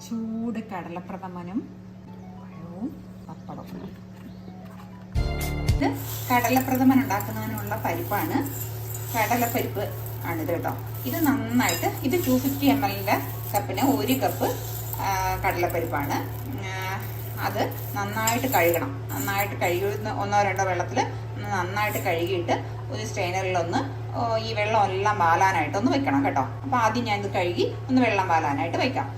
ചൂട് കടലപ്രഥമനും പഴവും പപ്പടവും. ഇത് കടലപ്രഥമൻ ഉണ്ടാക്കുന്നതിനുള്ള പരിപ്പാണ്, കടലപ്പരിപ്പ് ആണിത് കേട്ടോ. ഇത് നന്നായിട്ട്, ഇത് 250 ml കപ്പിന് 1 കപ്പ് കടലപ്പരിപ്പാണ്. അത് നന്നായിട്ട് കഴുകണം. നന്നായിട്ട് കഴുകി 1-2 വെള്ളത്തിൽ നന്നായിട്ട് കഴുകിയിട്ട് ഒരു സ്ട്രെയിനറിലൊന്ന് ഈ വെള്ളം എല്ലാം വാലാനായിട്ടൊന്ന് വെക്കണം കേട്ടോ. അപ്പോൾ ആദ്യം ഞാൻ ഇത് കഴുകി ഒന്ന് വെള്ളം വാലാനായിട്ട് വെക്കാം.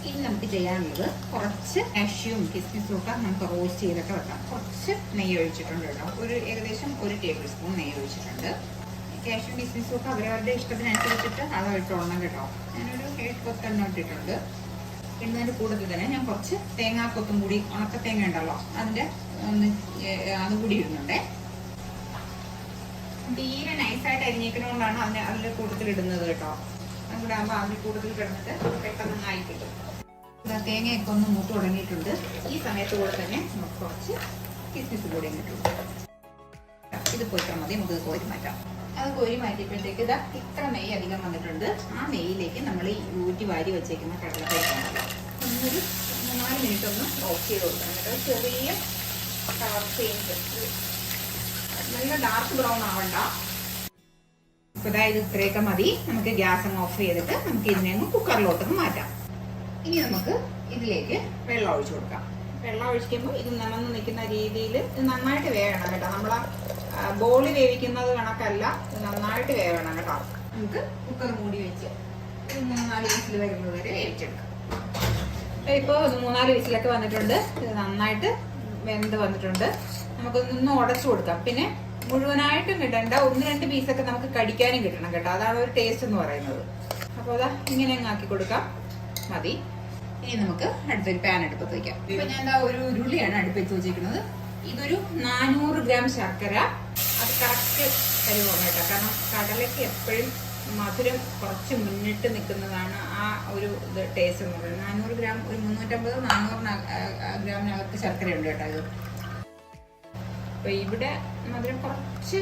ഇനി നമുക്ക് ചെയ്യാനുള്ളത് കുറച്ച് കാഷ്യൂം കിസ്മിസും ഒക്കെ നമുക്ക് റോസ്റ്റ് ചെയ്തൊക്കെ വെക്കാം. കുറച്ച് നെയ്യ് ഒഴിച്ചിട്ടുണ്ട് കേട്ടോ. ഏകദേശം 1 ടേബിൾ സ്പൂൺ നെയ്യ് ഒഴിച്ചിട്ടുണ്ട്. കാഷ്യൂം കിസ്മിസും ഒക്കെ അവരവരുടെ ഇഷ്ടത്തിനനുസരിച്ചിട്ട് അത് ഇട്ടോളണം കേട്ടോ. ഞാനൊരു 7-10 ഇട്ടിട്ടുണ്ട്. ഇടുന്നതിൻ്റെ കൂട്ടത്തിൽ തന്നെ ഞാൻ കുറച്ച് തേങ്ങാക്കൊത്തും കൂടി, ഉണക്ക തേങ്ങ ഉണ്ടല്ലോ അതിൻ്റെ അതും കൂടി ഇടുന്നുണ്ടേ. തീരെ നൈസായിട്ട് അരിഞ്ഞേക്കുന്നതുകൊണ്ടാണ് അതിൻ്റെ കൂട്ടത്തിൽ ഇടുന്നത് കേട്ടോ. അതുകൂടെ ആകുമ്പോൾ അതിൻ്റെ കൂട്ടത്തിൽ കിടന്നിട്ട് പെട്ടെന്ന് ആയി കിട്ടും. തേങ്ങയൊക്കെ ഒന്ന് മൂത്ത് തുടങ്ങിയിട്ടുണ്ട്. ഈ സമയത്ത് കൂടെ തന്നെ നമുക്ക് കുറച്ച് കിസ്മിസ് കൂടി ഇട്ടിട്ടുണ്ട്. ഇത് പോയിട്ടാൽ മതി, നമുക്കിത് കോരി മാറ്റാം. അത് കോരി മാറ്റിയപ്പോഴത്തേക്ക് ഇതാ ഇത്ര നെയ്യ് അധികം വന്നിട്ടുണ്ട്. ആ നെയ്യിലേക്ക് നമ്മൾ ഈ ഊറ്റി വാരി വെച്ചേക്കുന്ന കടലപ്പരിപ്പാണല്ലോ ഒന്നൊരു 3-4 മിനിറ്റ് ഒന്ന് ഓഫ് ചെയ്ത് കൊടുക്കണം കേട്ടോ. ചെറിയ കളർ ചേഞ്ച്, നല്ല ഡാർക്ക് ബ്രൗൺ ആവണ്ട. അപ്പോൾ അതായത് ഇത്രയൊക്കെ മതി. നമുക്ക് ഗ്യാസ് അങ്ങ് ഓഫ് ചെയ്തിട്ട് നമുക്ക് ഇതിനെ അങ്ങ് കുക്കറിലോട്ടൊന്ന് മാറ്റാം. ഇനി നമുക്ക് ഇതിലേക്ക് വെള്ളം ഒഴിച്ചു കൊടുക്കാം. വെള്ളം ഒഴിക്കുമ്പോൾ ഇത് നനന്ന് നിൽക്കുന്ന രീതിയിൽ ഇത് നന്നായിട്ട് വേവണം കേട്ടോ. നമ്മളാ ബോളി വേവിക്കുന്നത് കണക്കല്ല, ഇത് നന്നായിട്ട് വേവണം കേട്ടോ. നമുക്ക് കുക്കർ മൂടി വെച്ച് 3-4 വിസിൽ വരുന്നത് വരെ വേവിച്ചെടുക്കാം. ഇപ്പോൾ 3-4 വിസിലൊക്കെ വന്നിട്ടുണ്ട്. ഇത് നന്നായിട്ട് വെന്ത് വന്നിട്ടുണ്ട്. നമുക്കൊന്ന് ഉടച്ചു കൊടുക്കാം. പിന്നെ മുഴുവനായിട്ടും കിട്ടണ്ട, 1-2 പീസൊക്കെ നമുക്ക് കടിക്കാനും കിട്ടണം കേട്ടോ. അതാണ് ഒരു ടേസ്റ്റ് എന്ന് പറയുന്നത്. അപ്പോൾ അതാ ഇങ്ങനെ അങ്ങ് ആക്കി കൊടുക്കാം, മതി. ഇനി നമുക്ക് അടുത്തൊരു പാൻ അടുപ്പത്ത് വയ്ക്കാം. ഇപ്പൊ ഞാൻ എന്താ ഒരു ഉരുളിയാണ് അടുപ്പത്ത് വെച്ചിരിക്കുന്നത്. ഇതൊരു 400 ഗ്രാം ശർക്കര, അത് കറക്റ്റ് തരുവാണ് കേട്ടോ. കാരണം കടലയ്ക്ക് എപ്പോഴും മധുരം കുറച്ച് മുന്നിട്ട് നിൽക്കുന്നതാണ് ആ ഒരു ഇത് ടേസ്റ്റ് എന്ന് പറയുന്നത്. 400 ഗ്രാം, ഒരു 350-400 ഗ്രാമിനകത്ത് ശർക്കരയുണ്ട് കേട്ടോ ഇത്. അപ്പോൾ ഇവിടെ മധുരം കുറച്ച്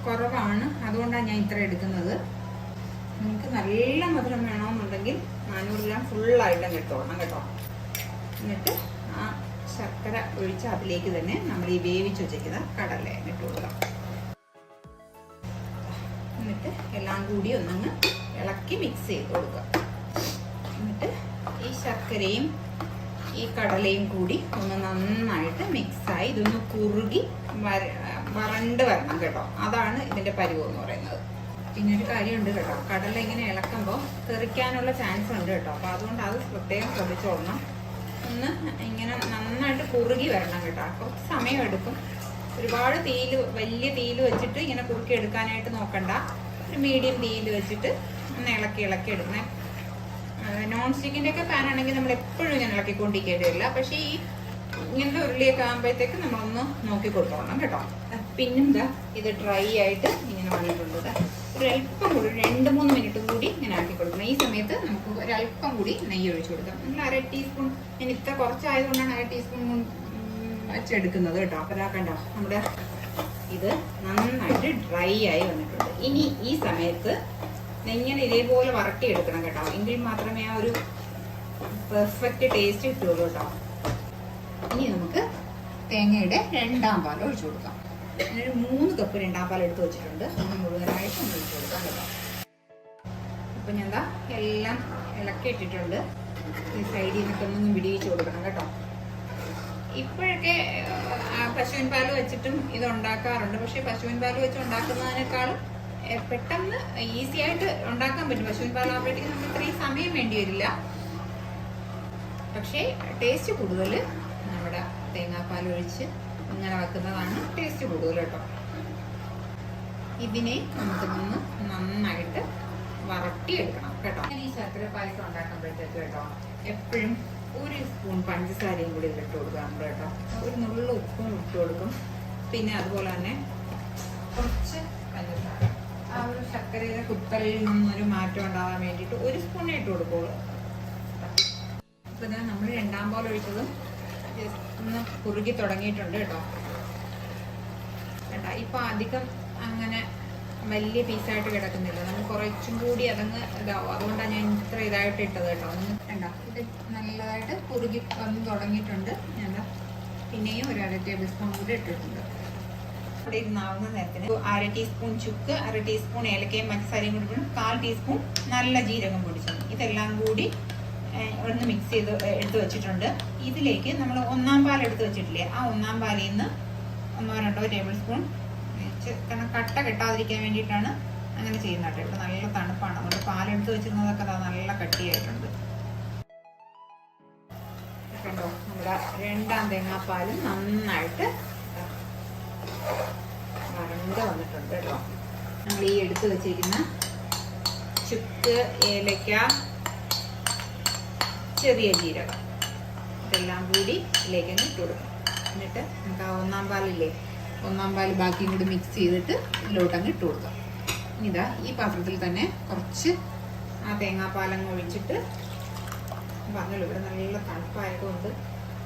കുറവാണ്, അതുകൊണ്ടാണ് ഞാൻ ഇത്ര എടുക്കുന്നത്. നിങ്ങൾക്ക് നല്ല മധുരം വേണമെന്നുണ്ടെങ്കിൽ 400 ഗ്രാം ഫുള്ളായിട്ടും കിട്ടണം കേട്ടോ. എന്നിട്ട് ആ ശർക്കര ഒഴിച്ച് അതിലേക്ക് തന്നെ നമ്മൾ ഈ വേവിച്ച് വെച്ചിരിക്കുന്ന കടല ഇട്ട് കൊടുക്കാം. എന്നിട്ട് എല്ലാം കൂടി ഒന്നങ്ങ് ഇളക്കി മിക്സ് ചെയ്ത് കൊടുക്കുക. എന്നിട്ട് ഈ ശർക്കരയും ഈ കടലയും കൂടി ഒന്ന് നന്നായിട്ട് മിക്സായി ഇതൊന്ന് കുറുകി വരണ്ട് വരണം കേട്ടോ. അതാണ് ഇതിൻ്റെ പരുവം എന്ന് പറയുന്നത്. പിന്നെ ഒരു കാര്യമുണ്ട് കേട്ടോ, കടല ഇങ്ങനെ ഇളക്കുമ്പോൾ തെറിക്കാനുള്ള ചാൻസ് ഉണ്ട് കേട്ടോ. അപ്പോൾ അതുകൊണ്ട് അത് പ്രത്യേകം ശ്രദ്ധിച്ചോളണം. ഒന്ന് ഇങ്ങനെ നന്നായിട്ട് കുറുകി വരണം കേട്ടോ. കുറച്ച് സമയം എടുക്കും. ഒരുപാട് വലിയ തീയിൽ വെച്ചിട്ട് ഇങ്ങനെ കുറുക്കി എടുക്കാനായിട്ട് നോക്കണ്ട. ഒരു മീഡിയം തീയിൽ വെച്ചിട്ട് ഒന്ന് ഇളക്കി എടുക്കണേ. നോൺ സ്റ്റിക്കിൻ്റെ ഒക്കെ പാൻ ആണെങ്കിൽ നമ്മൾ എപ്പോഴും ഇങ്ങനെ ഇളക്കിക്കൊണ്ടിരിക്കേണ്ടി വരില്ല. പക്ഷേ ഈ ഇങ്ങനത്തെ ഉരുളിയൊക്കെ ആകുമ്പോഴത്തേക്ക് നമ്മളൊന്ന് നോക്കി കൊടുത്തോളണം കേട്ടോ. പിന്നും ഇത് ഡ്രൈ ആയിട്ട് ഇങ്ങനെ വന്നിട്ടുണ്ട്. ഒരല്പം കൂടി 2-3 മിനിറ്റും കൂടി ഇങ്ങനെ ആക്കി കൊടുക്കണം. ഈ സമയത്ത് നമുക്ക് ഒരല്പം കൂടി നെയ്യ് ഒഴിച്ചു കൊടുക്കാം. നമ്മൾ 1/2 ടീസ്പൂൺ, ഞാൻ ഇത്ര കുറച്ചായതുകൊണ്ടാണ് 1/2 ടീസ്പൂൺ വെച്ചെടുക്കുന്നത് കേട്ടോ. അപ്പോൾ കണ്ടോ നമ്മുടെ ഇത് നന്നായിട്ട് ഡ്രൈ ആയി വന്നിട്ടുണ്ട്. ഇനി ഈ സമയത്ത് ഇങ്ങനെ ഇതേപോലെ വരട്ടിയെടുക്കണം കേട്ടോ. എങ്കിൽ മാത്രമേ ആ ഒരു പെർഫെക്റ്റ് ടേസ്റ്റ് കിട്ടുള്ളൂ കേട്ടോ. ഇനി നമുക്ക് തേങ്ങയുടെ 2ാം പാൽ ഒഴിച്ചു കൊടുക്കാം. ഞാനൊരു 3 കപ്പ് 2ാം പാൽ എടുത്ത് വെച്ചിട്ടുണ്ട്. ഒന്ന് മുഴുവനായിട്ട് ഒന്ന് ഒഴിച്ചു കൊടുക്കാം കേട്ടോ. അപ്പം ഞാൻ എന്താ എല്ലാം ഇളക്കി ഇട്ടിട്ടുണ്ട്. ഈ സൈഡിൽ നിന്നൊക്കെ ഒന്ന് വിടിയിച്ച് കൊടുക്കണം കേട്ടോ. ഇപ്പോഴൊക്കെ പശുവിൻ പാൽ വെച്ചിട്ടും ഇത് ഉണ്ടാക്കാറുണ്ട്. പക്ഷേ പശുവിൻ പാൽ വെച്ച് ഉണ്ടാക്കുന്നതിനേക്കാളും പെട്ടെന്ന് ഈസി ആയിട്ട് ഉണ്ടാക്കാൻ പറ്റും. പശുവിൻ പാലാകുമ്പോഴത്തേക്ക് നമുക്ക് ഇത്രയും സമയം വേണ്ടി വരില്ല. പക്ഷേ ടേസ്റ്റ് കൂടുതൽ നമ്മുടെ തേങ്ങാപ്പാൽ ഒഴിച്ച് അങ്ങനെ വെക്കുന്നതാണ് ടേസ്റ്റ് കൂടുതൽ കേട്ടോ. ഇതിനെ നമുക്ക് നന്നായിട്ട് വരട്ടിയെടുക്കണം കേട്ടോ. ഈ ശർക്കര പായസം ഉണ്ടാക്കുമ്പോഴത്തേക്ക് കേട്ടോ എപ്പോഴും 1 സ്പൂൺ പഞ്ചസാരയും കൂടി ഇതിലിട്ട് കൊടുക്കാറുണ്ട് കേട്ടോ. ഒരു നുള്ള ഉപ്പും ഇട്ട് കൊടുക്കും. പിന്നെ അതുപോലെ തന്നെ കുറച്ച് പഞ്ചസാര, ആ ഒരു ശർക്കരയുടെ കുത്തലിൽ നിന്നൊരു മാറ്റം ഉണ്ടാകാൻ വേണ്ടിയിട്ട് 1 സ്പൂണേ ഇട്ട് കൊടുക്കുള്ളൂ. അപ്പോൾ ഇതിന് നമ്മൾ 2ാം പാൽ ഒഴിച്ചതും ഒന്ന് കുറുകി തുടങ്ങിയിട്ടുണ്ട് കേട്ടോ. കേട്ടോ ഇപ്പം അധികം അങ്ങനെ വലിയ പീസായിട്ട് കിടക്കുന്നില്ല, നമ്മൾ കുറച്ചും കൂടി അതങ്ങ് ഇതാവും. അതുകൊണ്ടാണ് ഞാൻ ഇത്ര ഇതായിട്ട് ഇട്ടത് കേട്ടോ. ഒന്ന് കണ്ടോ, ഇത് നല്ലതായിട്ട് കുറുകി വന്ന് തുടങ്ങിയിട്ടുണ്ട്. ഞാൻ പിന്നെയും ഒരു 1/2 ടേബിൾ സ്പൂൺ കൂടി ഇട്ടിട്ടുണ്ട്. ഇവിടെ ഇരുന്നാവുന്ന നേരത്തിന് 1/2 ടീസ്പൂൺ ചുക്ക്, 1/2 ടീസ്പൂൺ ഏലക്കയും പഞ്ചസാരയും കൂടി 1/4 ടീസ്പൂൺ നല്ല ജീരകം പൊടിച്ചു. ഇതെല്ലാം കൂടി ഒന്ന് മിക്സ് ചെയ്ത് എടുത്ത് വെച്ചിട്ടുണ്ട്. ഇതിലേക്ക് നമ്മൾ 1-ാം പാൽ എടുത്ത് വെച്ചിട്ടില്ലേ, ആ 1-ാം പാലിൽ നിന്ന് 1-2 ടേബിൾ സ്പൂൺ, കാരണം കട്ട കെട്ടാതിരിക്കാൻ വേണ്ടിയിട്ടാണ് അങ്ങനെ ചെയ്യുന്നത് കേട്ടോ. ഇവിടെ നല്ല തണുപ്പാണ്, അതുകൊണ്ട് പാലെടുത്ത് വെച്ചിരുന്നതൊക്കെ നല്ല കട്ടിയായിട്ടുണ്ട്. കണ്ടോ, നമ്മുടെ 2-ാം തേങ്ങാപ്പാലും നന്നായിട്ട് വരണ്ട് വന്നിട്ടുണ്ട് കേട്ടോ. നമ്മൾ ഈ എടുത്ത് വെച്ചിരിക്കുന്ന ചുക്ക്, ഏലക്ക, ചെറിയ ജീരകം ഇതെല്ലാം കൂടി ഇതിലേക്ക് ഇട്ട് കൊടുക്കാം. എന്നിട്ട് നമുക്ക് ആ 1-ാം പാലില്ലേ, 1-ാം പാൽ ബാക്കിയും കൂടി മിക്സ് ചെയ്തിട്ട് ഇതിലോട്ടങ്ങ് ഇട്ട് കൊടുക്കാം. ഇതാ ഈ പാത്രത്തിൽ തന്നെ കുറച്ച് ആ തേങ്ങാപ്പാലങ്ങ് ഒഴിച്ചിട്ട് പറഞ്ഞല്ലോ, ഇവിടെ നല്ല തണുപ്പായതുകൊണ്ട്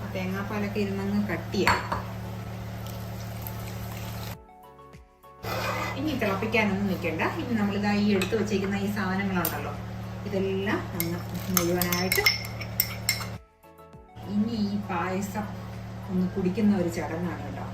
ആ തേങ്ങാപ്പാലൊക്കെ ഇരുന്നങ്ങ് കട്ടിയായി. ഇനി തിളപ്പിക്കാനൊന്നും നിൽക്കണ്ട. ഇനി നമ്മളിതാ ഈ എടുത്ത് വെച്ചിരിക്കുന്ന ഈ സാധനങ്ങളുണ്ടല്ലോ, ഇതെല്ലാം അങ്ങ് മുഴുവനായിട്ട് ഇനി ഈ പായസം ഒന്ന് കുടിക്കുന്ന ഒരു ചടങ്ങാണ് കേട്ടോ.